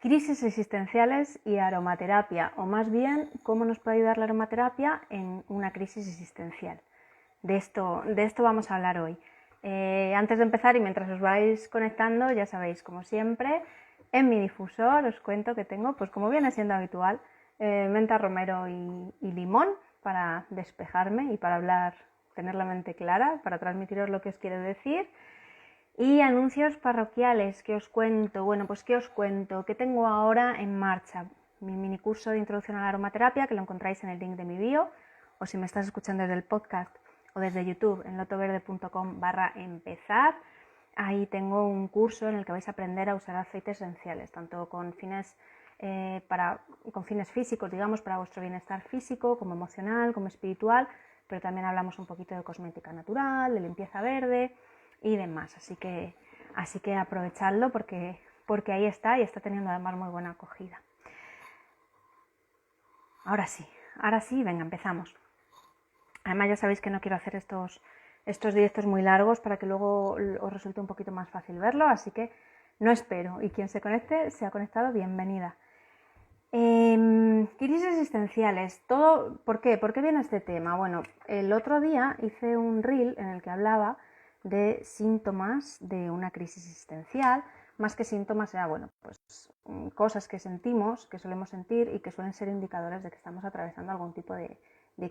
Crisis existenciales y aromaterapia, o más bien, cómo nos puede ayudar la aromaterapia en una crisis existencial. De esto vamos a hablar hoy. Antes de empezar y mientras os vais conectando, ya sabéis, como siempre, en mi difusor os cuento que tengo, pues como viene siendo habitual, menta romero y limón para despejarme y para hablar, tener la mente clara, para transmitiros lo que os quiero decir. Y anuncios parroquiales, ¿qué os cuento? Bueno, pues ¿qué os cuento? ¿Qué tengo ahora en marcha? Mi mini curso de introducción a la aromaterapia, que lo encontráis en el link de mi bio, o si me estás escuchando desde el podcast o desde YouTube, en lotoverde.com/empezar. Ahí tengo un curso en el que vais a aprender a usar aceites esenciales, tanto con fines físicos, digamos, para vuestro bienestar físico, como emocional, como espiritual, pero también hablamos un poquito de cosmética natural, de limpieza verde y demás, así que aprovechadlo porque ahí está y está teniendo además muy buena acogida. Ahora sí, venga, empezamos. Además ya sabéis que no quiero hacer estos directos muy largos para que luego os resulte un poquito más fácil verlo, así que no espero, y quien se conecte, se ha conectado, bienvenida. Crisis existenciales, ¿por qué? ¿Por qué viene este tema? Bueno, el otro día hice un reel en el que hablaba de síntomas de una crisis existencial. Más que síntomas era, pues cosas que sentimos, que solemos sentir y que suelen ser indicadores de que estamos atravesando algún tipo de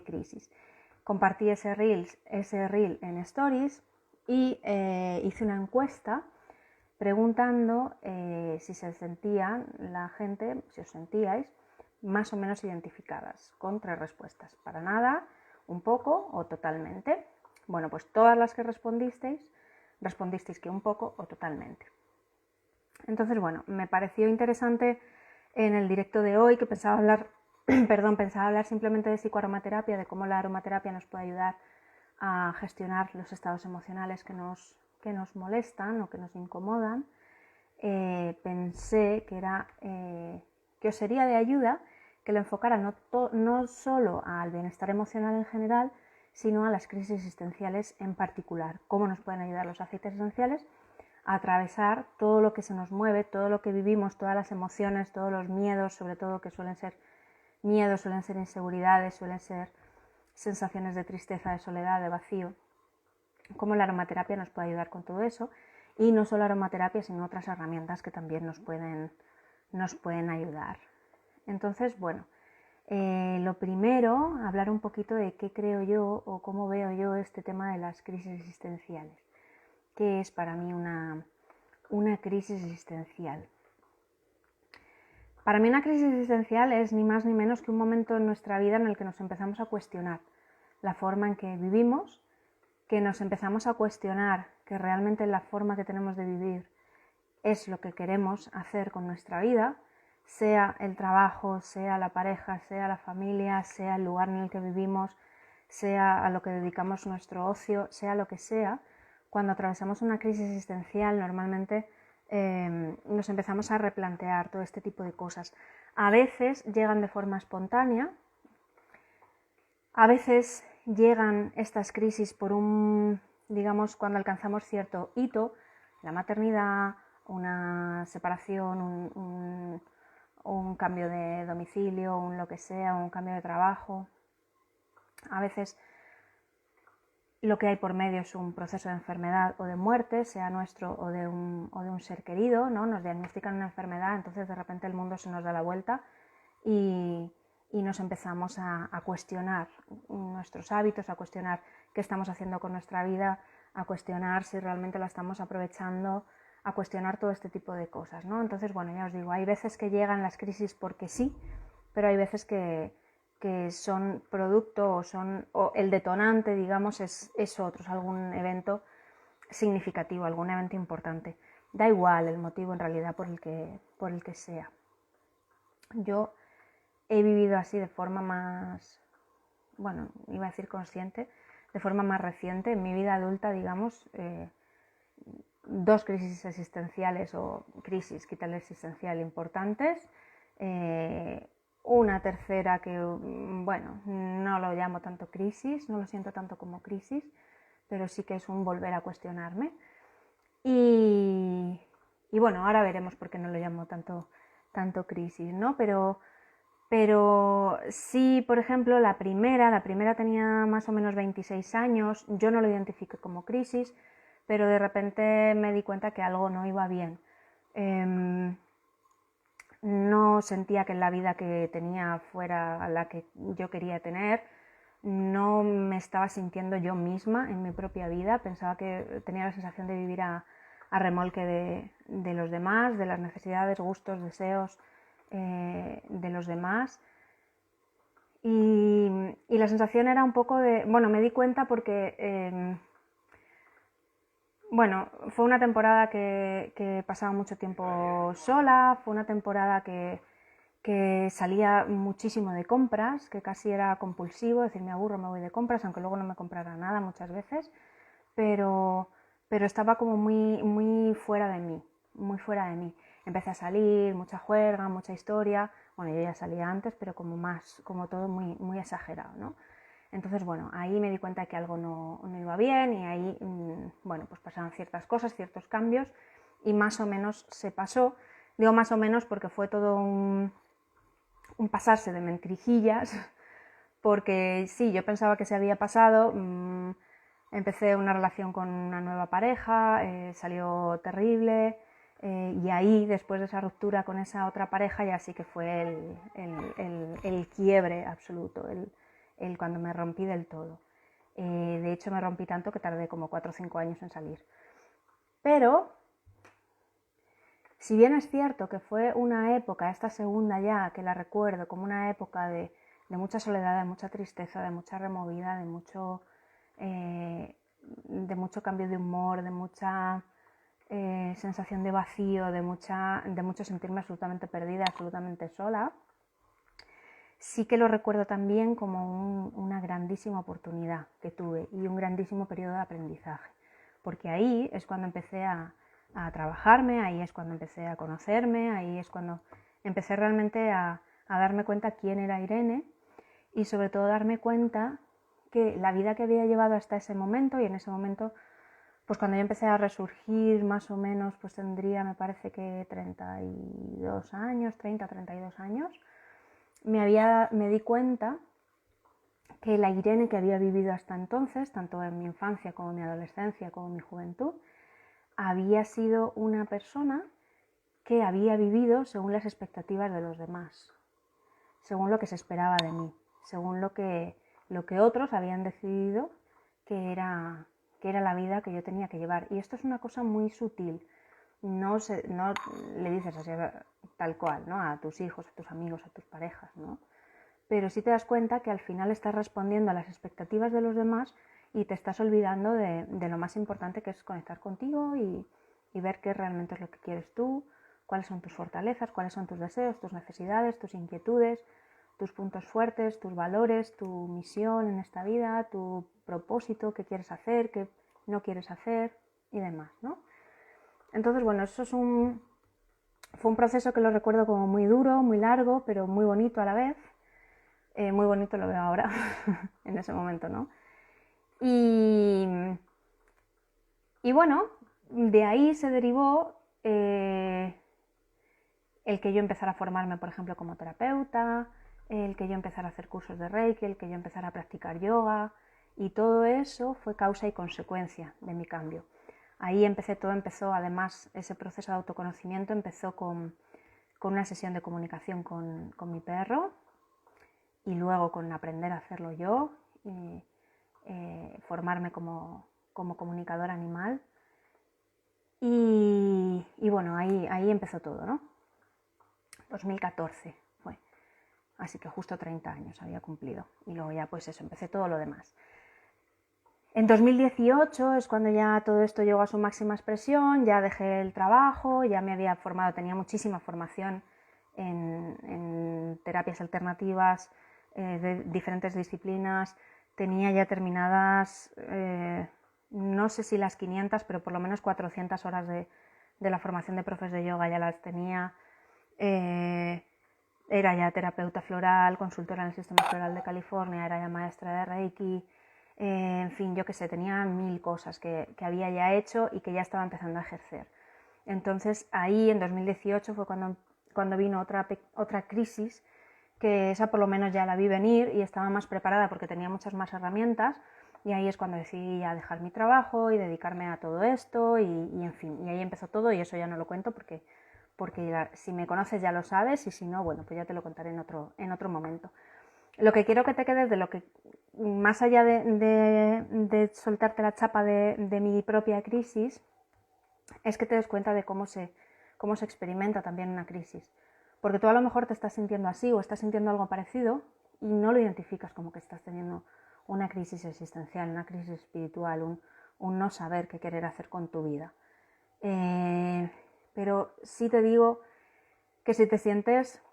crisis. Compartí ese reel en Stories y hice una encuesta preguntando si se sentían la gente, si os sentíais más o menos identificadas, con 3 respuestas: para nada, un poco o totalmente. Bueno, pues todas las que respondisteis que un poco o totalmente. Entonces, bueno, me pareció interesante en el directo de hoy, que pensaba hablar simplemente de psicoaromaterapia, de cómo la aromaterapia nos puede ayudar a gestionar los estados emocionales que nos molestan o que nos incomodan. Pensé que os sería de ayuda que lo enfocara no solo al bienestar emocional en general, sino a las crisis existenciales en particular. Cómo nos pueden ayudar los aceites esenciales a atravesar todo lo que se nos mueve, todo lo que vivimos, todas las emociones, todos los miedos, sobre todo, que suelen ser miedos, suelen ser inseguridades, suelen ser sensaciones de tristeza, de soledad, de vacío. Cómo la aromaterapia nos puede ayudar con todo eso, y no solo aromaterapia, sino otras herramientas que también nos pueden ayudar. Entonces, bueno, lo primero, hablar un poquito de qué creo yo o cómo veo yo este tema de las crisis existenciales. ¿Qué es para mí una crisis existencial? Para mí una crisis existencial es ni más ni menos que un momento en nuestra vida en el que nos empezamos a cuestionar la forma en que vivimos, que nos empezamos a cuestionar que realmente la forma que tenemos de vivir es lo que queremos hacer con nuestra vida, sea el trabajo, sea la pareja, sea la familia, sea el lugar en el que vivimos, sea a lo que dedicamos nuestro ocio, sea lo que sea. Cuando atravesamos una crisis existencial, normalmente nos empezamos a replantear todo este tipo de cosas. A veces llegan de forma espontánea, a veces llegan estas crisis por cuando alcanzamos cierto hito, la maternidad, una separación, un cambio de domicilio, un lo que sea, un cambio de trabajo. A veces lo que hay por medio es un proceso de enfermedad o de muerte, sea nuestro o de un ser querido, ¿no? Nos diagnostican una enfermedad, entonces de repente el mundo se nos da la vuelta y nos empezamos a cuestionar nuestros hábitos, a cuestionar qué estamos haciendo con nuestra vida, a cuestionar si realmente la estamos aprovechando, a cuestionar todo este tipo de cosas, ¿no? Entonces, bueno, ya os digo, hay veces que llegan las crisis porque sí, pero hay veces que son producto o el detonante, digamos, es otro, es algún evento significativo, algún evento importante. Da igual el motivo en realidad por el que sea. Yo he vivido así de forma más, iba a decir consciente, de forma más reciente, en mi vida adulta, digamos, 2 crisis existenciales o crisis, quítale existencial, importantes, una tercera que, no lo llamo tanto crisis, no lo siento tanto como crisis, pero sí que es un volver a cuestionarme. Y bueno, ahora veremos por qué no lo llamo tanto tanto crisis, ¿no? Pero sí, por ejemplo, la primera tenía más o menos 26 años, yo no lo identifiqué como crisis, pero de repente me di cuenta que algo no iba bien. No sentía que la vida que tenía fuera la que yo quería tener, no me estaba sintiendo yo misma en mi propia vida, pensaba que tenía la sensación de vivir a remolque de los demás, de las necesidades, gustos, deseos de los demás. Y la sensación era un poco de, bueno, me di cuenta porque, bueno, fue una temporada que pasaba mucho tiempo sola, fue una temporada que salía muchísimo de compras, que casi era compulsivo, decir, me aburro, me voy de compras, aunque luego no me comprara nada muchas veces, pero estaba como muy fuera de mí, muy fuera de mí. Empecé a salir, mucha juerga, mucha historia, bueno, yo ya salía antes, pero como todo muy exagerado, ¿no? Entonces, bueno, ahí me di cuenta que algo no iba bien y ahí, bueno, pues pasaron ciertas cosas, ciertos cambios y más o menos se pasó. Digo más o menos porque fue todo un pasarse de mentirijillas, porque sí, yo pensaba que se había pasado, empecé una relación con una nueva pareja, salió terrible, y ahí, después de esa ruptura con esa otra pareja, ya sí que fue el quiebre absoluto, el cuando me rompí del todo. De hecho, me rompí tanto que tardé como 4 o 5 años en salir. Pero, si bien es cierto que fue una época, esta segunda ya, que la recuerdo como una época de mucha soledad, de mucha tristeza, de mucha removida, de mucho cambio de humor, de mucha sensación de vacío, de mucho sentirme absolutamente perdida, absolutamente sola, sí que lo recuerdo también como una grandísima oportunidad que tuve y un grandísimo periodo de aprendizaje, porque ahí es cuando empecé a trabajarme, ahí es cuando empecé a conocerme, ahí es cuando empecé realmente a darme cuenta quién era Irene y sobre todo darme cuenta que la vida que había llevado hasta ese momento, y en ese momento, pues cuando yo empecé a resurgir más o menos, pues tendría, me parece que 32 años, 30, 32 años, me di cuenta que la Irene que había vivido hasta entonces, tanto en mi infancia como en mi adolescencia como en mi juventud, había sido una persona que había vivido según las expectativas de los demás, según lo que se esperaba de mí, según lo que otros habían decidido que era la vida que yo tenía que llevar. Y esto es una cosa muy sutil. No le dices así tal cual, ¿no? A tus hijos, a tus amigos, a tus parejas, ¿no? Pero sí te das cuenta que al final estás respondiendo a las expectativas de los demás y te estás olvidando de lo más importante que es conectar contigo y ver qué realmente es lo que quieres tú, cuáles son tus fortalezas, cuáles son tus deseos, tus necesidades, tus inquietudes, tus puntos fuertes, tus valores, tu misión en esta vida, tu propósito, qué quieres hacer, qué no quieres hacer y demás, ¿no? Entonces, bueno, eso fue un proceso que lo recuerdo como muy duro, muy largo, pero muy bonito a la vez. Muy bonito lo veo ahora, en ese momento, ¿no? Y bueno, de ahí se derivó el que yo empezara a formarme, por ejemplo, como terapeuta, el que yo empezara a hacer cursos de Reiki, el que yo empezara a practicar yoga, y todo eso fue causa y consecuencia de mi cambio. Ahí empezó, además, ese proceso de autoconocimiento empezó con una sesión de comunicación con mi perro, y luego con aprender a hacerlo yo, formarme como comunicadora animal. Y bueno, ahí empezó todo, ¿no? 2014 fue, así que justo 30 años había cumplido. Y luego ya pues eso, empecé todo lo demás. En 2018 es cuando ya todo esto llegó a su máxima expresión, ya dejé el trabajo, ya me había formado, tenía muchísima formación en terapias alternativas, de diferentes disciplinas, tenía ya terminadas, no sé si las 500, pero por lo menos 400 horas de la formación de profes de yoga ya las tenía. Era ya terapeuta floral, consultora en el Sistema Floral de California, era ya maestra de Reiki, en fin, yo qué sé, tenía 1000 cosas que había ya hecho y que ya estaba empezando a ejercer. Entonces ahí en 2018 fue cuando cuando vino otra crisis, que esa por lo menos ya la vi venir y estaba más preparada porque tenía muchas más herramientas, y ahí es cuando decidí ya dejar mi trabajo y dedicarme a todo esto y en fin, y ahí empezó todo, y eso ya no lo cuento porque si me conoces ya lo sabes, y si no, bueno, pues ya te lo contaré en otro momento. Lo que quiero que te quedes de lo que, más allá de soltarte la chapa de mi propia crisis, es que te des cuenta de cómo se experimenta también una crisis. Porque tú a lo mejor te estás sintiendo así o estás sintiendo algo parecido y no lo identificas como que estás teniendo una crisis existencial, una crisis espiritual, un no saber qué querer hacer con tu vida. Pero sí te digo que si te sientes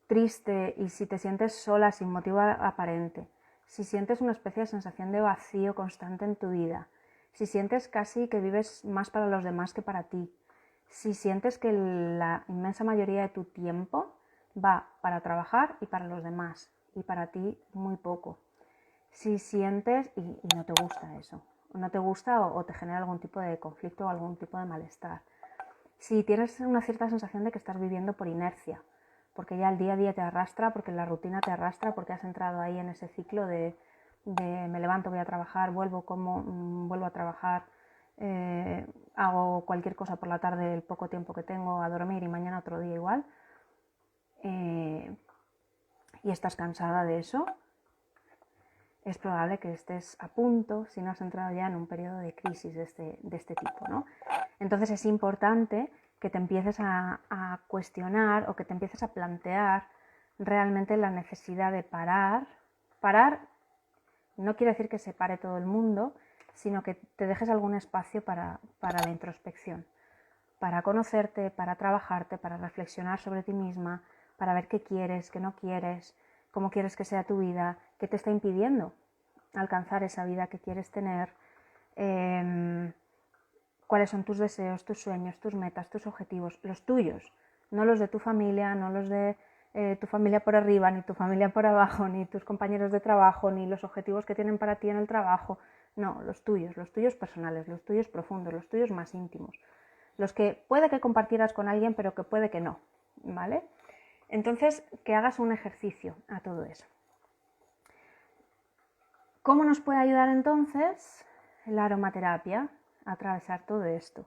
triste y si te sientes sola sin motivo aparente, si sientes una especie de sensación de vacío constante en tu vida, si sientes casi que vives más para los demás que para ti, si sientes que la inmensa mayoría de tu tiempo va para trabajar y para los demás y para ti muy poco, si sientes y no te gusta eso, no te gusta o te genera algún tipo de conflicto o algún tipo de malestar, si tienes una cierta sensación de que estás viviendo por inercia, porque ya el día a día te arrastra, porque la rutina te arrastra, porque has entrado ahí en ese ciclo de me levanto, voy a trabajar, vuelvo, como, vuelvo a trabajar, hago cualquier cosa por la tarde, el poco tiempo que tengo, a dormir y mañana otro día igual, y estás cansada de eso, es probable que estés a punto, si no has entrado ya en un periodo de crisis de este tipo, ¿no? Entonces es importante que te empieces a cuestionar o que te empieces a plantear realmente la necesidad de parar. Parar no quiere decir que se pare todo el mundo, sino que te dejes algún espacio para la introspección, para conocerte, para trabajarte, para reflexionar sobre ti misma, para ver qué quieres, qué no quieres, cómo quieres que sea tu vida, qué te está impidiendo alcanzar esa vida que quieres tener, cuáles son tus deseos, tus sueños, tus metas, tus objetivos, los tuyos, no los de tu familia, no los de tu familia por arriba, ni tu familia por abajo, ni tus compañeros de trabajo, ni los objetivos que tienen para ti en el trabajo, no, los tuyos personales, los tuyos profundos, los tuyos más íntimos, los que puede que compartieras con alguien, pero que puede que no, ¿vale? Entonces, que hagas un ejercicio a todo eso. ¿Cómo nos puede ayudar entonces la aromaterapia a atravesar todo esto?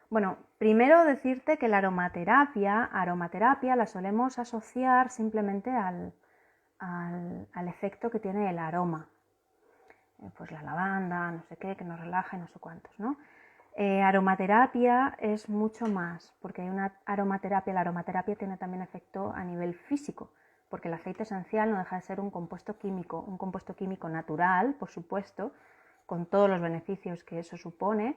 Bueno, primero decirte que la aromaterapia la solemos asociar simplemente al efecto que tiene el aroma. Pues la lavanda, no sé qué, que nos relaja y no sé cuántos, ¿no? Aromaterapia es mucho más, porque hay una aromaterapia, la aromaterapia tiene también efecto a nivel físico, porque el aceite esencial no deja de ser un compuesto químico natural, por supuesto, con todos los beneficios que eso supone.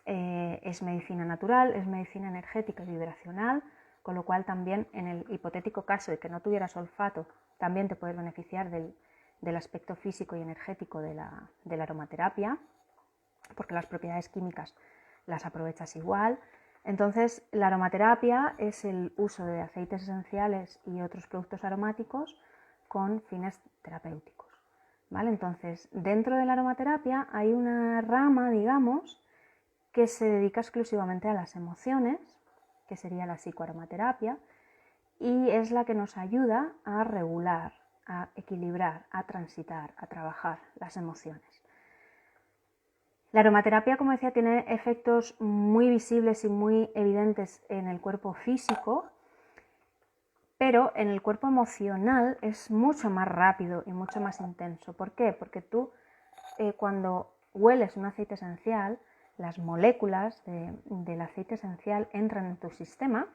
Es medicina natural, es medicina energética y vibracional, con lo cual también en el hipotético caso de que no tuvieras olfato, también te puedes beneficiar del aspecto físico y energético de la aromaterapia, porque las propiedades químicas las aprovechas igual. Entonces, la aromaterapia es el uso de aceites esenciales y otros productos aromáticos con fines terapéuticos, ¿vale? Entonces, dentro de la aromaterapia hay una rama, digamos, que se dedica exclusivamente a las emociones, que sería la psicoaromaterapia, y es la que nos ayuda a regular, a equilibrar, a transitar, a trabajar las emociones. La aromaterapia, como decía, tiene efectos muy visibles y muy evidentes en el cuerpo físico, pero en el cuerpo emocional es mucho más rápido y mucho más intenso. ¿Por qué? Porque tú cuando hueles un aceite esencial, las moléculas del aceite esencial entran en tu sistema,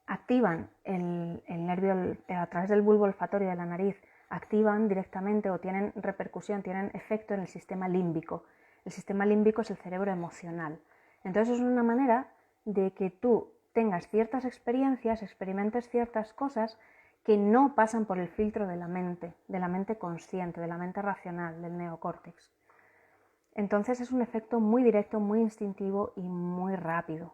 activan el nervio a través del bulbo olfatorio de la nariz, activan directamente o tienen repercusión, tienen efecto en el sistema límbico. El sistema límbico es el cerebro emocional. Entonces es una manera de que tú tengas ciertas experiencias, experimentes ciertas cosas que no pasan por el filtro de la mente consciente, de la mente racional, del neocórtex. Entonces es un efecto muy directo, muy instintivo y muy rápido.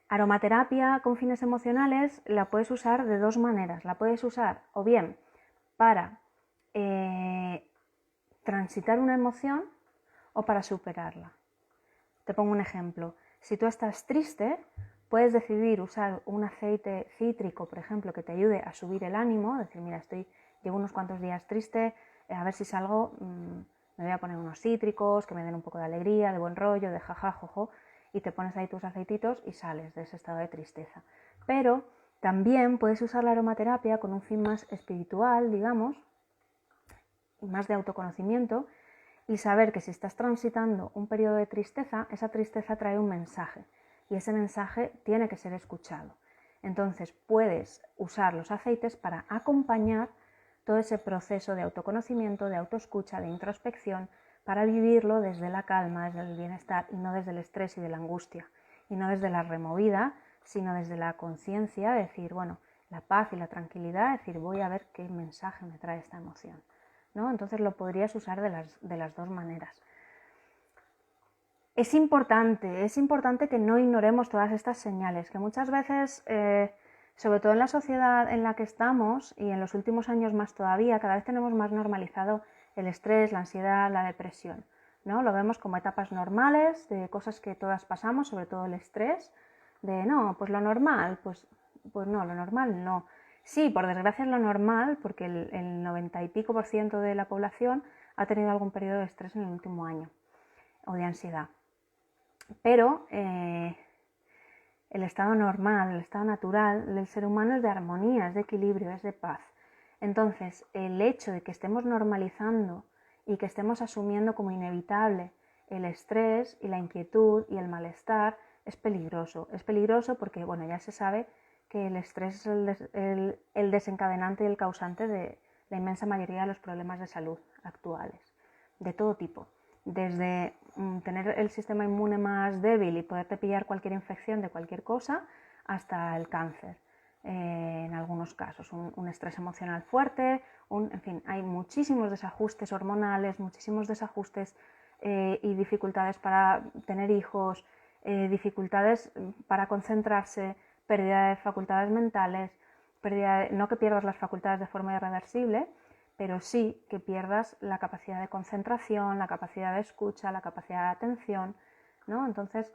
Aromaterapia con fines emocionales la puedes usar de dos maneras. La puedes usar o bien para transitar una emoción o para superarla. Te pongo un ejemplo. Si tú estás triste, puedes decidir usar un aceite cítrico, por ejemplo, que te ayude a subir el ánimo, decir, mira, llevo unos cuantos días triste, a ver si salgo, me voy a poner unos cítricos que me den un poco de alegría, de buen rollo, de jaja, jojo, y te pones ahí tus aceititos y sales de ese estado de tristeza. Pero también puedes usar la aromaterapia con un fin más espiritual, digamos, y más de autoconocimiento, y saber que si estás transitando un periodo de tristeza, esa tristeza trae un mensaje y ese mensaje tiene que ser escuchado. Entonces puedes usar los aceites para acompañar todo ese proceso de autoconocimiento, de autoescucha, de introspección, para vivirlo desde la calma, desde el bienestar y no desde el estrés y de la angustia, y no desde la removida, sino desde la conciencia, decir, bueno, la paz y la tranquilidad, decir, voy a ver qué mensaje me trae esta emoción, ¿no? Entonces lo podrías usar de las dos maneras. Es importante que no ignoremos todas estas señales, que muchas veces, sobre todo en la sociedad en la que estamos y en los últimos años más todavía, cada vez tenemos más normalizado el estrés, la ansiedad, la depresión, ¿no? Lo vemos como etapas normales de cosas que todas pasamos, sobre todo el estrés, de no, pues lo normal, pues no, lo normal no. Sí, por desgracia es lo normal, porque el 90 y pico % de la población ha tenido algún periodo de estrés en el último año o de ansiedad. Pero el estado normal, el estado natural del ser humano es de armonía, es de equilibrio, es de paz. Entonces, el hecho de que estemos normalizando y que estemos asumiendo como inevitable el estrés y la inquietud y el malestar es peligroso. Es peligroso porque, bueno, ya se sabe que el estrés es el desencadenante y el causante de la inmensa mayoría de los problemas de salud actuales, de todo tipo. Desde tener el sistema inmune más débil y poderte pillar cualquier infección de cualquier cosa, hasta el cáncer, en algunos casos, un estrés emocional fuerte, en fin, hay muchísimos desajustes hormonales, muchísimos desajustes y dificultades para tener hijos, dificultades para concentrarse, pérdida de facultades mentales, no que pierdas las facultades de forma irreversible, pero sí que pierdas la capacidad de concentración, la capacidad de escucha, la capacidad de atención, ¿no? Entonces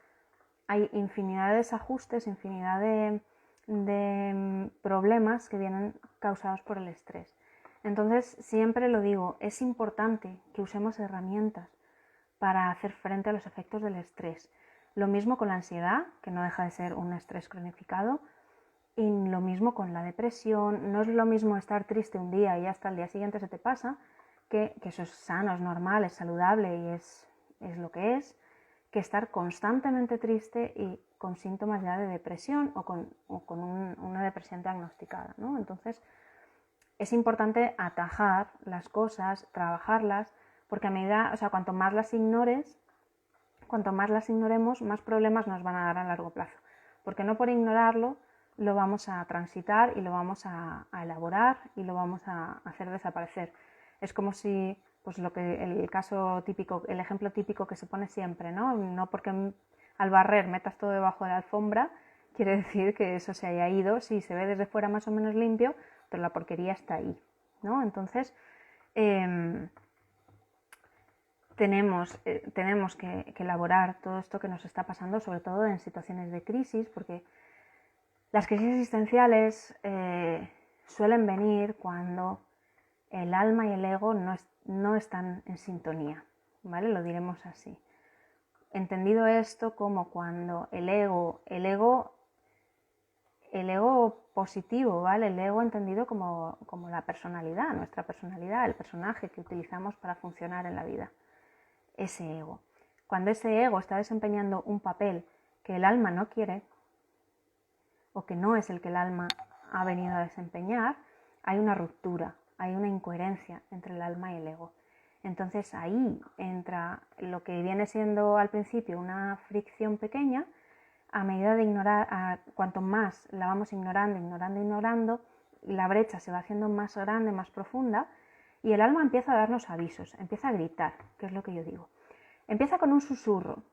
hay infinidad de desajustes, infinidad de problemas que vienen causados por el estrés. Entonces siempre lo digo, es importante que usemos herramientas para hacer frente a los efectos del estrés. Lo mismo con la ansiedad, que no deja de ser un estrés cronificado, y lo mismo con la depresión. No es lo mismo estar triste un día y hasta el día siguiente se te pasa, que eso es sano, es normal, es saludable y es lo que es, que estar constantemente triste y con síntomas ya de depresión o con una depresión diagnosticada, ¿no? Entonces es importante atajar las cosas, trabajarlas, porque a medida, cuanto más las ignores, cuanto más las ignoremos, más problemas nos van a dar a largo plazo, porque no por ignorarlo lo vamos a transitar y lo vamos a elaborar y lo vamos a hacer desaparecer. Es como si, pues el caso típico, el ejemplo típico que se pone siempre, ¿no? No porque al barrer metas todo debajo de la alfombra, quiere decir que eso se haya ido. Sí, se ve desde fuera más o menos limpio, pero la porquería está ahí, ¿no? Entonces, tenemos que elaborar todo esto que nos está pasando, sobre todo en situaciones de crisis, porque las crisis existenciales suelen venir cuando el alma y el ego no están en sintonía, ¿vale? Lo diremos así. Entendido esto como cuando el ego positivo, ¿vale? El ego entendido como la personalidad, nuestra personalidad, el personaje que utilizamos para funcionar en la vida. Ese ego. Cuando ese ego está desempeñando un papel que el alma no quiere, o que no es el que el alma ha venido a desempeñar, hay una ruptura, hay una incoherencia entre el alma y el ego. Entonces ahí entra lo que viene siendo al principio una fricción pequeña. A medida de ignorar, cuanto más la vamos ignorando, la brecha se va haciendo más grande, más profunda, y el alma empieza a darnos avisos, empieza a gritar, que es lo que yo digo. Empieza con un susurro.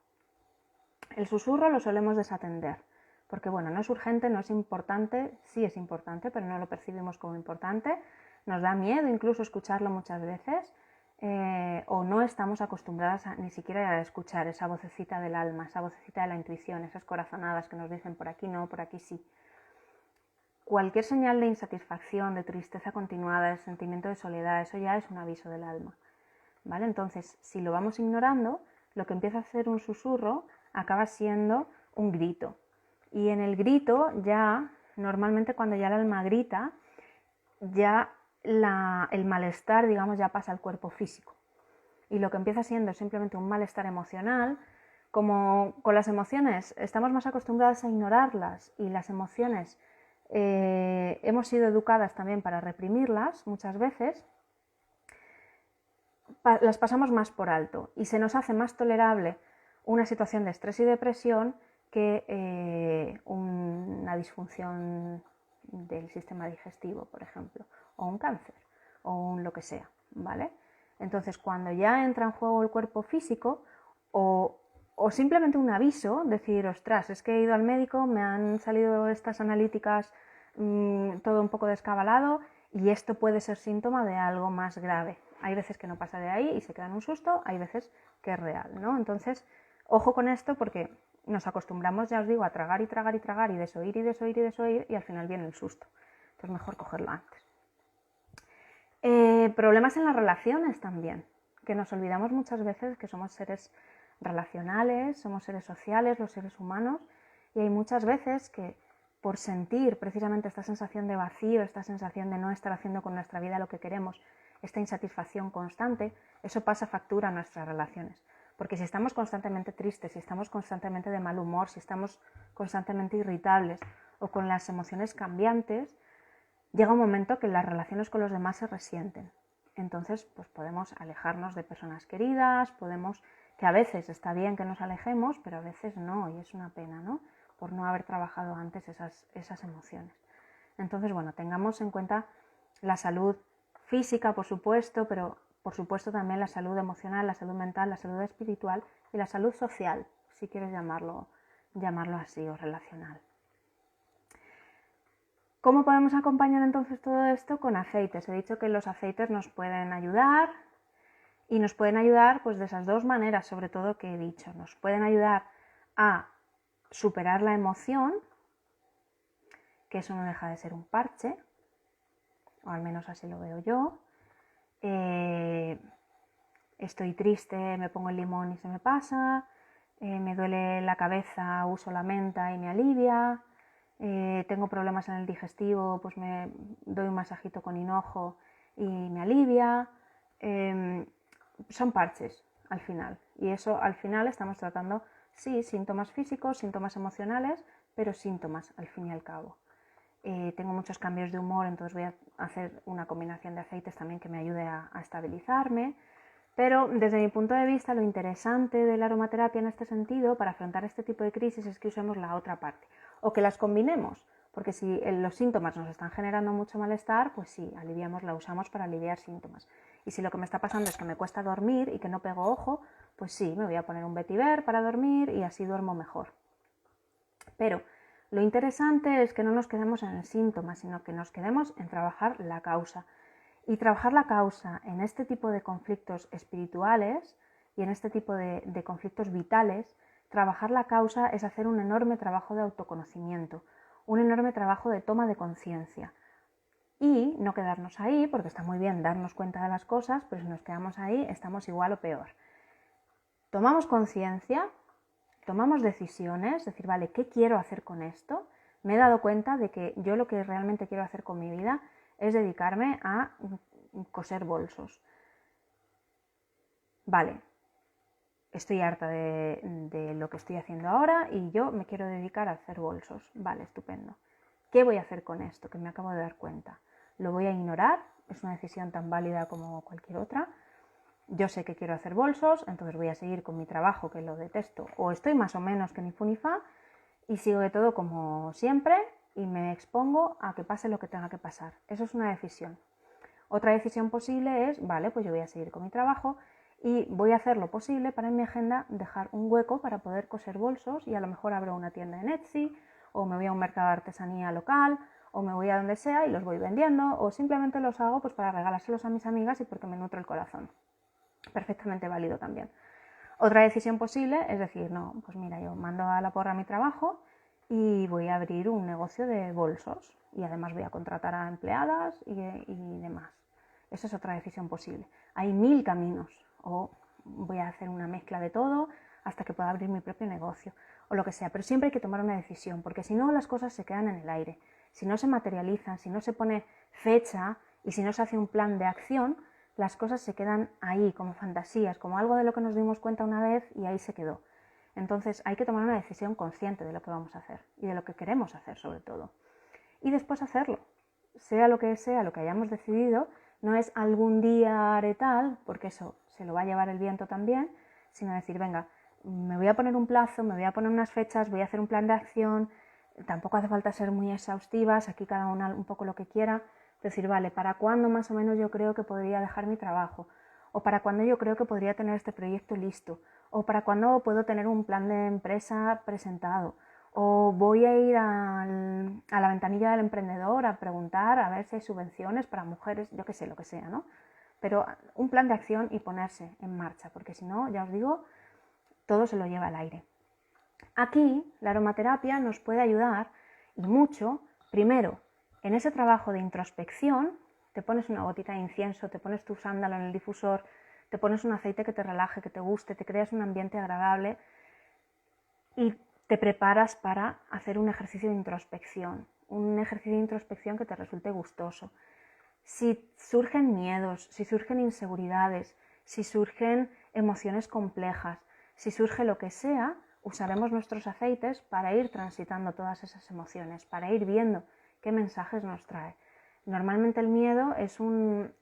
El susurro lo solemos desatender, porque bueno, no es urgente, no es importante, sí es importante, pero no lo percibimos como importante, nos da miedo incluso escucharlo muchas veces, o no estamos acostumbradas ni siquiera a escuchar esa vocecita del alma, esa vocecita de la intuición, esas corazonadas que nos dicen por aquí no, por aquí sí. Cualquier señal de insatisfacción, de tristeza continuada, de sentimiento de soledad, eso ya es un aviso del alma, ¿vale? Entonces, si lo vamos ignorando, lo que empieza a ser un susurro acaba siendo un grito. Y en el grito ya, normalmente cuando ya el alma grita, ya el malestar, digamos, ya pasa al cuerpo físico. Y lo que empieza siendo simplemente un malestar emocional, como con las emociones estamos más acostumbradas a ignorarlas y las emociones hemos sido educadas también para reprimirlas muchas veces, las pasamos más por alto y se nos hace más tolerable una situación de estrés y depresión que una disfunción del sistema digestivo, por ejemplo, o un cáncer, o un lo que sea, ¿vale? Entonces, cuando ya entra en juego el cuerpo físico, o simplemente un aviso, decir, ostras, es que he ido al médico, me han salido estas analíticas, todo un poco descabalado, y esto puede ser síntoma de algo más grave. Hay veces que no pasa de ahí y se queda en un susto, hay veces que es real, ¿no? Entonces, ojo con esto porque nos acostumbramos, ya os digo, a tragar y tragar y tragar y desoír y desoír y desoír y al final viene el susto. Entonces, mejor cogerlo antes. Problemas en las relaciones también, que nos olvidamos muchas veces que somos seres relacionales, somos seres sociales, los seres humanos, y hay muchas veces que por sentir precisamente esta sensación de vacío, esta sensación de no estar haciendo con nuestra vida lo que queremos, esta insatisfacción constante, eso pasa factura a nuestras relaciones. Porque si estamos constantemente tristes, si estamos constantemente de mal humor, si estamos constantemente irritables o con las emociones cambiantes, llega un momento que las relaciones con los demás se resienten. Entonces, pues podemos alejarnos de personas queridas, que a veces está bien que nos alejemos, pero a veces no, y es una pena, ¿no? Por no haber trabajado antes esas emociones. Entonces, bueno, tengamos en cuenta la salud física, por supuesto, pero por supuesto también la salud emocional, la salud mental, la salud espiritual y la salud social, si quieres llamarlo así, o relacional. ¿Cómo podemos acompañar entonces todo esto? Con aceites. He dicho que los aceites nos pueden ayudar y nos pueden ayudar pues de esas dos maneras, sobre todo que he dicho. Nos pueden ayudar a superar la emoción, que eso no deja de ser un parche, o al menos así lo veo yo. Estoy triste, me pongo el limón y se me pasa, me duele la cabeza, uso la menta y me alivia, tengo problemas en el digestivo, pues me doy un masajito con hinojo y me alivia. Son parches al final, y eso al final estamos tratando, sí, síntomas físicos, síntomas emocionales, pero síntomas al fin y al cabo. Tengo muchos cambios de humor, entonces voy a hacer una combinación de aceites también que me ayude a estabilizarme. Pero desde mi punto de vista, lo interesante de la aromaterapia en este sentido, para afrontar este tipo de crisis, es que usemos la otra parte, o que las combinemos, porque si los síntomas nos están generando mucho malestar, pues sí, la usamos para aliviar síntomas. Y si lo que me está pasando es que me cuesta dormir y que no pego ojo, pues sí, me voy a poner un vetiver para dormir y así duermo mejor. Pero lo interesante es que no nos quedemos en el síntoma, sino que nos quedemos en trabajar la causa. Y trabajar la causa en este tipo de conflictos espirituales y en este tipo de conflictos vitales, trabajar la causa es hacer un enorme trabajo de autoconocimiento, un enorme trabajo de toma de conciencia. Y no quedarnos ahí, porque está muy bien darnos cuenta de las cosas, pero si nos quedamos ahí estamos igual o peor. Tomamos conciencia, tomamos decisiones, es decir, vale, ¿qué quiero hacer con esto? Me he dado cuenta de que yo lo que realmente quiero hacer con mi vida es dedicarme a coser bolsos. Vale, estoy harta de lo que estoy haciendo ahora y yo me quiero dedicar a hacer bolsos. Vale, estupendo. ¿Qué voy a hacer con esto? Que me acabo de dar cuenta. ¿Lo voy a ignorar? Es una decisión tan válida como cualquier otra. Yo sé que quiero hacer bolsos, entonces voy a seguir con mi trabajo que lo detesto. O estoy más o menos que ni fu ni fa y sigo de todo como siempre y me expongo a que pase lo que tenga que pasar. Eso es una decisión. Otra decisión posible es, vale, pues yo voy a seguir con mi trabajo y voy a hacer lo posible para en mi agenda dejar un hueco para poder coser bolsos y a lo mejor abro una tienda en Etsy o me voy a un mercado de artesanía local o me voy a donde sea y los voy vendiendo o simplemente los hago pues para regalárselos a mis amigas y porque me nutre el corazón. perfectamente válido también. Otra decisión posible es decir, no, pues mira, yo mando a la porra mi trabajo y voy a abrir un negocio de bolsos y además voy a contratar a empleadas y demás. Esa es otra decisión posible. Hay 1000 caminos, o voy a hacer una mezcla de todo hasta que pueda abrir mi propio negocio o lo que sea, pero siempre hay que tomar una decisión, porque si no las cosas se quedan en el aire. Si no se materializan, si no se pone fecha y si no se hace un plan de acción, las cosas se quedan ahí como fantasías, como algo de lo que nos dimos cuenta una vez y ahí se quedó. Entonces hay que tomar una decisión consciente de lo que vamos a hacer y de lo que queremos hacer sobre todo. Y después hacerlo, sea lo que hayamos decidido, no es algún día haré tal, porque eso se lo va a llevar el viento también, sino decir, venga, me voy a poner un plazo, me voy a poner unas fechas, voy a hacer un plan de acción, tampoco hace falta ser muy exhaustivas, aquí cada una un poco lo que quiera, decir, vale, ¿para cuándo más o menos yo creo que podría dejar mi trabajo? O ¿para cuándo yo creo que podría tener este proyecto listo? O ¿para cuándo puedo tener un plan de empresa presentado? O voy a ir a la ventanilla del emprendedor a preguntar a ver si hay subvenciones para mujeres, yo qué sé, lo que sea, ¿no? Pero un plan de acción y ponerse en marcha, porque si no, ya os digo, todo se lo lleva al aire. Aquí la aromaterapia nos puede ayudar y mucho, primero, en ese trabajo de introspección, te pones una gotita de incienso, te pones tu sándalo en el difusor, te pones un aceite que te relaje, que te guste, te creas un ambiente agradable y te preparas para hacer un ejercicio de introspección que te resulte gustoso. Si surgen miedos, si surgen inseguridades, si surgen emociones complejas, si surge lo que sea, usaremos nuestros aceites para ir transitando todas esas emociones, para ir viendo qué mensajes nos trae. Normalmente el miedo es un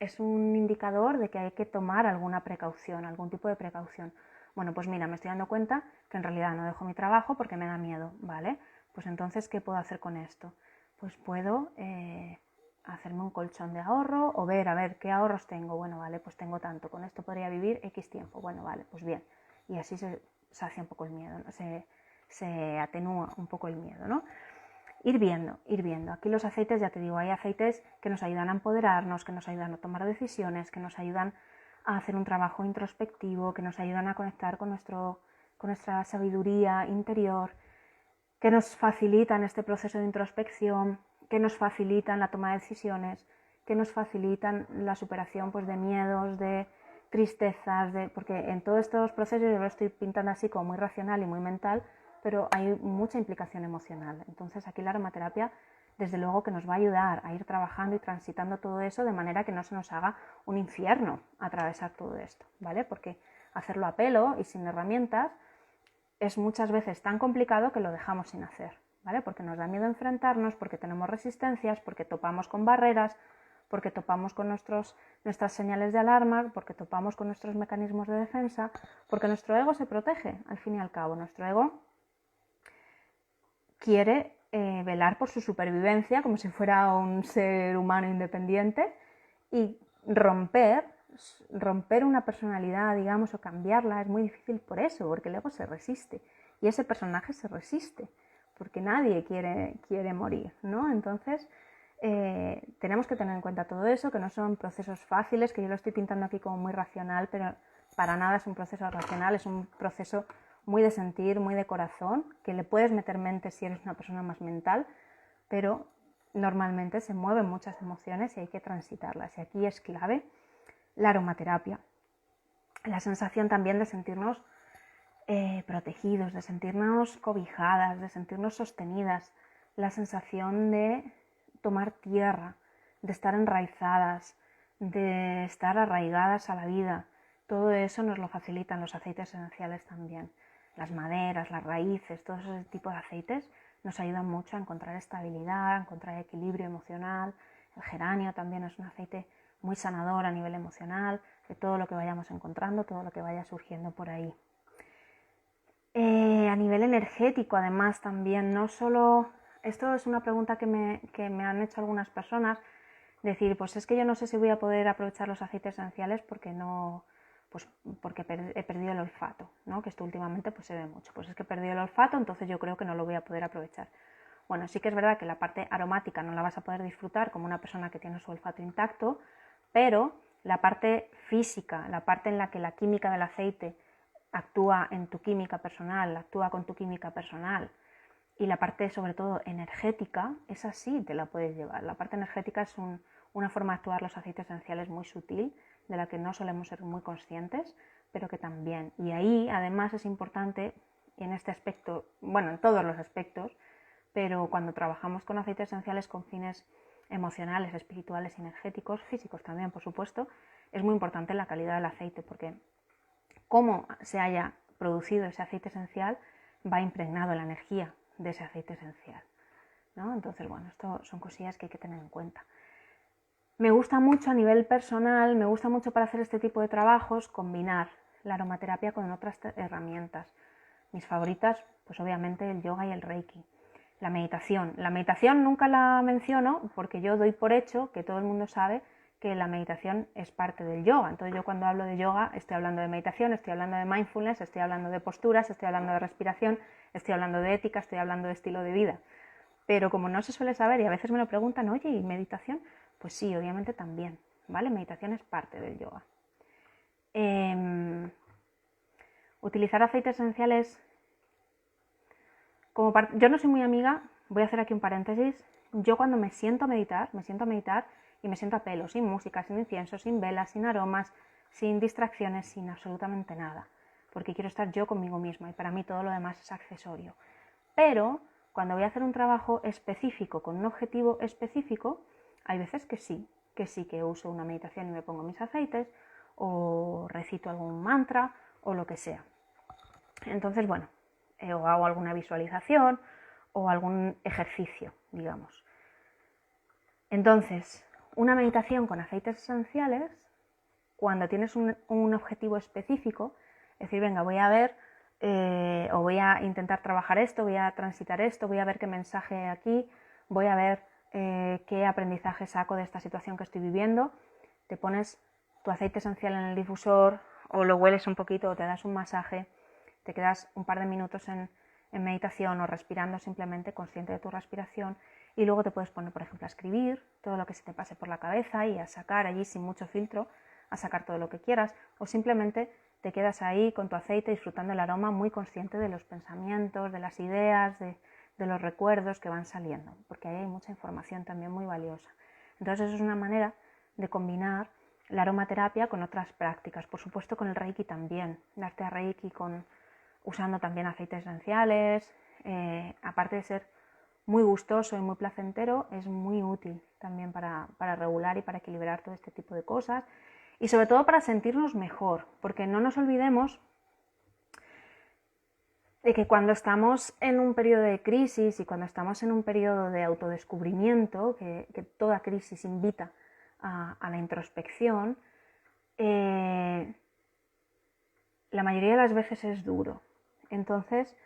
indicador de que hay que tomar alguna precaución, algún tipo de precaución. Bueno, pues mira, me estoy dando cuenta que en realidad no dejo mi trabajo porque me da miedo, ¿vale? Pues entonces, ¿qué puedo hacer con esto? Pues puedo hacerme un colchón de ahorro o ver, a ver, ¿qué ahorros tengo? Bueno, vale, pues tengo tanto, con esto podría vivir X tiempo. Bueno, vale, pues bien. Y así se hace un poco el miedo, ¿no? se atenúa un poco el miedo, ¿no? Ir viendo. Aquí los aceites, ya te digo, hay aceites que nos ayudan a empoderarnos, que nos ayudan a tomar decisiones, que nos ayudan a hacer un trabajo introspectivo, que nos ayudan a conectar con nuestra sabiduría interior, que nos facilitan este proceso de introspección, que nos facilitan la toma de decisiones, que nos facilitan la superación pues, de miedos, de tristezas, porque en todos estos procesos yo lo estoy pintando así como muy racional y muy mental, pero hay mucha implicación emocional. Entonces aquí la aromaterapia desde luego que nos va a ayudar a ir trabajando y transitando todo eso de manera que no se nos haga un infierno atravesar todo esto, ¿vale? Porque hacerlo a pelo y sin herramientas es muchas veces tan complicado que lo dejamos sin hacer, ¿vale? Porque nos da miedo enfrentarnos, porque tenemos resistencias, porque topamos con barreras, porque topamos con nuestras señales de alarma, porque topamos con nuestros mecanismos de defensa, porque nuestro ego se protege, al fin y al cabo. Nuestro ego quiere velar por su supervivencia como si fuera un ser humano independiente y romper una personalidad, digamos, o cambiarla es muy difícil por eso, porque el ego se resiste y ese personaje se resiste porque nadie quiere morir, ¿no? Entonces tenemos que tener en cuenta todo eso, que no son procesos fáciles, que yo lo estoy pintando aquí como muy racional, pero para nada es un proceso racional, es un proceso muy de sentir, muy de corazón, que le puedes meter mente si eres una persona más mental, pero normalmente se mueven muchas emociones y hay que transitarlas. Y aquí es clave la aromaterapia, la sensación también de sentirnos protegidos, de sentirnos cobijadas, de sentirnos sostenidas, la sensación de tomar tierra, de estar enraizadas, de estar arraigadas a la vida. Todo eso nos lo facilitan los aceites esenciales también. Las maderas, las raíces, todo ese tipo de aceites nos ayudan mucho a encontrar estabilidad, a encontrar equilibrio emocional. El geranio también es un aceite muy sanador a nivel emocional, de todo lo que vayamos encontrando, todo lo que vaya surgiendo por ahí. A nivel energético, además, también, no solo... Esto es una pregunta que me han hecho algunas personas, decir, pues es que yo no sé si voy a poder aprovechar los aceites esenciales porque no... Pues porque he perdido el olfato, ¿no? Que esto últimamente pues se ve mucho. Pues es que he perdido el olfato, entonces yo creo que no lo voy a poder aprovechar. Bueno, sí que es verdad que la parte aromática no la vas a poder disfrutar como una persona que tiene su olfato intacto, pero la parte física, la parte en la que la química del aceite actúa en tu química personal, actúa con tu química personal, y la parte sobre todo energética, esa sí te la puedes llevar. La parte energética es una forma de actuar los aceites esenciales muy sutil, de la que no solemos ser muy conscientes, pero que también. Y ahí además es importante, en este aspecto, bueno, en todos los aspectos, pero cuando trabajamos con aceites esenciales con fines emocionales, espirituales, energéticos, físicos también, por supuesto, es muy importante la calidad del aceite, porque cómo se haya producido ese aceite esencial va impregnado en la energía de ese aceite esencial, ¿no? Entonces, bueno, esto son cosillas que hay que tener en cuenta. Me gusta mucho a nivel personal, me gusta mucho para hacer este tipo de trabajos combinar la aromaterapia con otras herramientas. Mis favoritas, pues obviamente el yoga y el reiki. La meditación. La meditación nunca la menciono porque yo doy por hecho que todo el mundo sabe que la meditación es parte del yoga. Entonces yo cuando hablo de yoga estoy hablando de meditación, estoy hablando de mindfulness, estoy hablando de posturas, estoy hablando de respiración, estoy hablando de ética, estoy hablando de estilo de vida. Pero como no se suele saber y a veces me lo preguntan, oye, ¿y meditación? Pues sí, obviamente también, ¿vale? Meditación es parte del yoga. Utilizar aceites esenciales como parte... Yo no soy muy amiga, voy a hacer aquí un paréntesis, yo cuando me siento a meditar y me siento a pelo, sin música, sin incienso, sin velas, sin aromas, sin distracciones, sin absolutamente nada, porque quiero estar yo conmigo misma y para mí todo lo demás es accesorio. Pero cuando voy a hacer un trabajo específico, con un objetivo específico, hay veces que sí que uso una meditación y me pongo mis aceites, o recito algún mantra, o lo que sea. Entonces, bueno, o hago alguna visualización, o algún ejercicio, digamos. Entonces, una meditación con aceites esenciales, cuando tienes un objetivo específico, es decir, venga, voy a ver, o voy a intentar trabajar esto, voy a transitar esto, voy a ver qué mensaje hay aquí, voy a ver qué aprendizaje saco de esta situación que estoy viviendo, te pones tu aceite esencial en el difusor, o lo hueles un poquito, o te das un masaje, te quedas un par de minutos en meditación o respirando simplemente, consciente de tu respiración, y luego te puedes poner, por ejemplo, a escribir todo lo que se te pase por la cabeza y a sacar allí sin mucho filtro, a sacar todo lo que quieras, o simplemente te quedas ahí con tu aceite disfrutando el aroma, muy consciente de los pensamientos, de las ideas, de los recuerdos que van saliendo, porque ahí hay mucha información también muy valiosa. Entonces eso es una manera de combinar la aromaterapia con otras prácticas, por supuesto con el reiki también, darte a reiki usando también aceites esenciales, aparte de ser muy gustoso y muy placentero, es muy útil también para regular y para equilibrar todo este tipo de cosas, y sobre todo para sentirnos mejor, porque no nos olvidemos de que cuando estamos en un periodo de crisis y cuando estamos en un periodo de autodescubrimiento, que toda crisis invita a la introspección, la mayoría de las veces es duro. Entonces,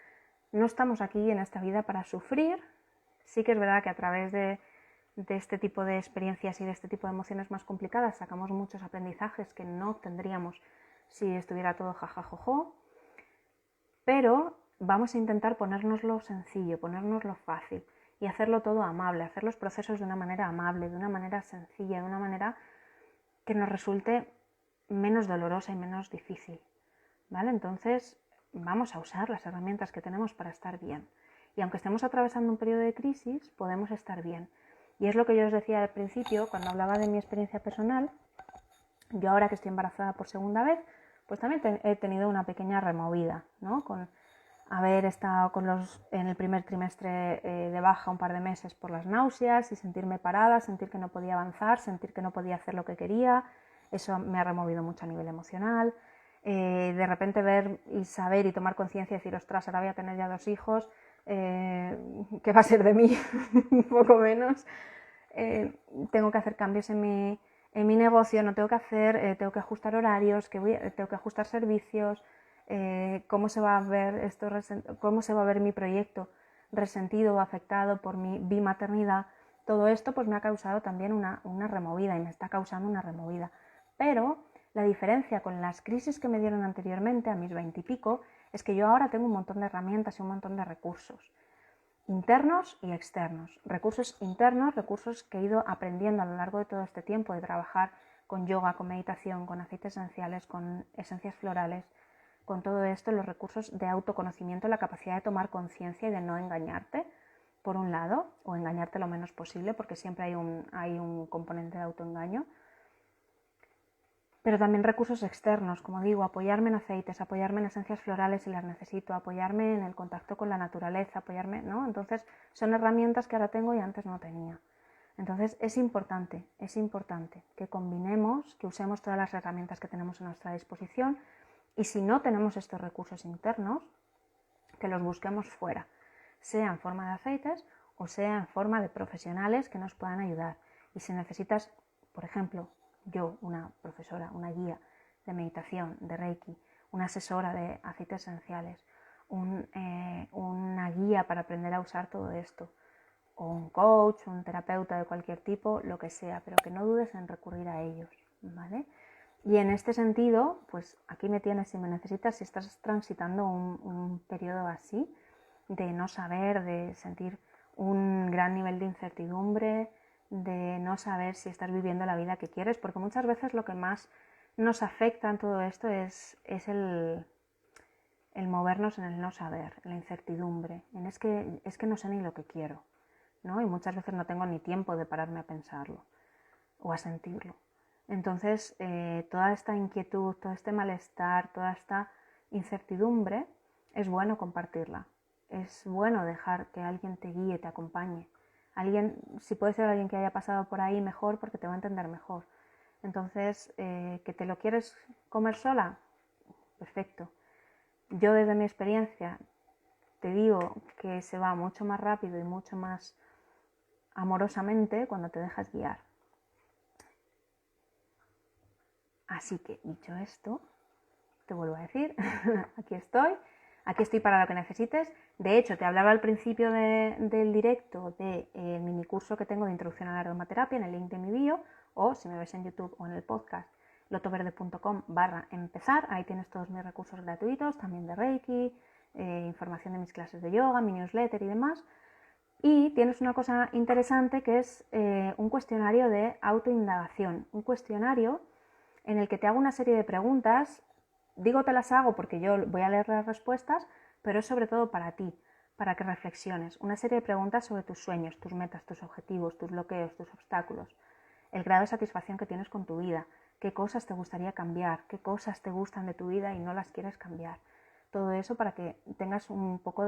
no estamos aquí en esta vida para sufrir. Sí que es verdad que a través de este tipo de experiencias y de este tipo de emociones más complicadas sacamos muchos aprendizajes que no tendríamos si estuviera todo jajajojo, pero vamos a intentar ponérnoslo sencillo, ponérnoslo fácil y hacerlo todo amable, hacer los procesos de una manera amable, de una manera sencilla, de una manera que nos resulte menos dolorosa y menos difícil, ¿vale? Entonces vamos a usar las herramientas que tenemos para estar bien. Y aunque estemos atravesando un periodo de crisis, podemos estar bien. Y es lo que yo os decía al principio, cuando hablaba de mi experiencia personal. Yo ahora que estoy embarazada por segunda vez, pues también he tenido una pequeña removida, ¿no? Con haber estado en el primer trimestre de baja un par de meses por las náuseas y sentirme parada, sentir que no podía avanzar, sentir que no podía hacer lo que quería. Eso me ha removido mucho a nivel emocional. De repente ver y saber y tomar conciencia y decir, ostras, ahora voy a tener ya 2 hijos, ¿qué va a ser de mí? Un poco menos. Tengo que hacer cambios en mi negocio, no tengo que hacer, tengo que ajustar horarios, tengo que ajustar servicios, cómo se va a ver mi proyecto resentido o afectado por mi bimaternidad. Todo esto pues me ha causado también una removida y me está causando una removida. Pero la diferencia con las crisis que me dieron anteriormente, a mis 20 y pico, es que yo ahora tengo un montón de herramientas y un montón de recursos, internos y externos. Recursos internos, recursos que he ido aprendiendo a lo largo de todo este tiempo de trabajar con yoga, con meditación, con aceites esenciales, con esencias florales, con todo esto, los recursos de autoconocimiento, la capacidad de tomar conciencia y de no engañarte, por un lado, o engañarte lo menos posible, porque siempre hay un componente de autoengaño. Pero también recursos externos, como digo, apoyarme en aceites, apoyarme en esencias florales si las necesito, apoyarme en el contacto con la naturaleza, apoyarme, ¿no? Entonces son herramientas que ahora tengo y antes no tenía. Entonces es importante que combinemos, que usemos todas las herramientas que tenemos a nuestra disposición, y si no tenemos estos recursos internos, que los busquemos fuera, sea en forma de aceites o sea en forma de profesionales que nos puedan ayudar. Y si necesitas, por ejemplo, yo, una profesora, una guía de meditación, de Reiki, una asesora de aceites esenciales, una guía para aprender a usar todo esto, o un coach, un terapeuta de cualquier tipo, lo que sea, pero que no dudes en recurrir a ellos, ¿vale? Y en este sentido, pues aquí me tienes si me necesitas, si estás transitando un periodo así, de no saber, de sentir un gran nivel de incertidumbre, de no saber si estás viviendo la vida que quieres, porque muchas veces lo que más nos afecta en todo esto es el movernos en el no saber, la incertidumbre, en es que no sé ni lo que quiero, ¿no? Y muchas veces no tengo ni tiempo de pararme a pensarlo o a sentirlo. Entonces, toda esta inquietud, todo este malestar, toda esta incertidumbre, es bueno compartirla. Es bueno dejar que alguien te guíe, te acompañe. Alguien, si puede ser alguien que haya pasado por ahí, mejor, porque te va a entender mejor. Entonces, ¿que te lo quieres comer sola? Perfecto. Yo desde mi experiencia te digo que se va mucho más rápido y mucho más amorosamente cuando te dejas guiar. Así que, dicho esto, te vuelvo a decir, aquí estoy para lo que necesites. De hecho, te hablaba al principio del directo del minicurso que tengo de introducción a la aromaterapia en el link de mi bio, o si me ves en YouTube o en el podcast, lotoverde.com/empezar. Ahí tienes todos mis recursos gratuitos, también de Reiki, información de mis clases de yoga, mi newsletter y demás. Y tienes una cosa interesante que es un cuestionario de autoindagación, un cuestionario en el que te hago una serie de preguntas. Digo te las hago porque yo voy a leer las respuestas, pero es sobre todo para ti, para que reflexiones. Una serie de preguntas sobre tus sueños, tus metas, tus objetivos, tus bloqueos, tus obstáculos, el grado de satisfacción que tienes con tu vida, qué cosas te gustaría cambiar, qué cosas te gustan de tu vida y no las quieres cambiar. Todo eso para que tengas un poco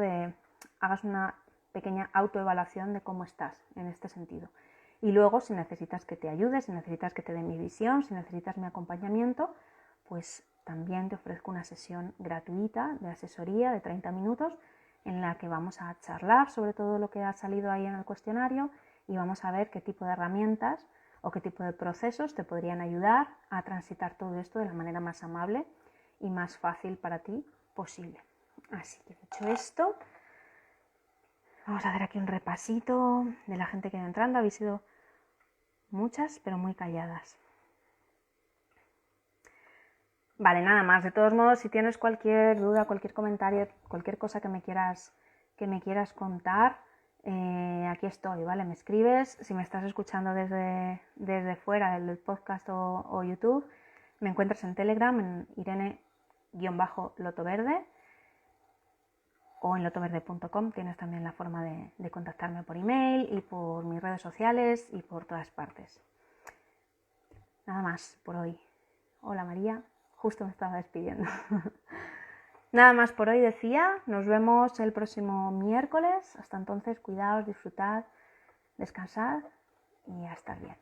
hagas una pequeña autoevaluación de cómo estás en este sentido. Y luego, si necesitas que te ayude, si necesitas que te dé mi visión, si necesitas mi acompañamiento, pues también te ofrezco una sesión gratuita de asesoría de 30 minutos en la que vamos a charlar sobre todo lo que ha salido ahí en el cuestionario y vamos a ver qué tipo de herramientas o qué tipo de procesos te podrían ayudar a transitar todo esto de la manera más amable y más fácil para ti posible. Así que dicho esto, vamos a hacer aquí un repasito de la gente que va entrando. Habéis sido muchas, pero muy calladas. Vale, nada más. De todos modos, si tienes cualquier duda, cualquier comentario, cualquier cosa que me quieras contar, aquí estoy, ¿vale? Me escribes. Si me estás escuchando desde fuera del podcast o YouTube, me encuentras en Telegram, en Irene-Lotoverde, o en lotoverde.com. Tienes también la forma de contactarme por email y por mis redes sociales y por todas partes. Nada más por hoy. Hola María, justo me estaba despidiendo. Nada más por hoy decía, nos vemos el próximo miércoles. Hasta entonces, cuidaos, disfrutad, descansad y a estar bien.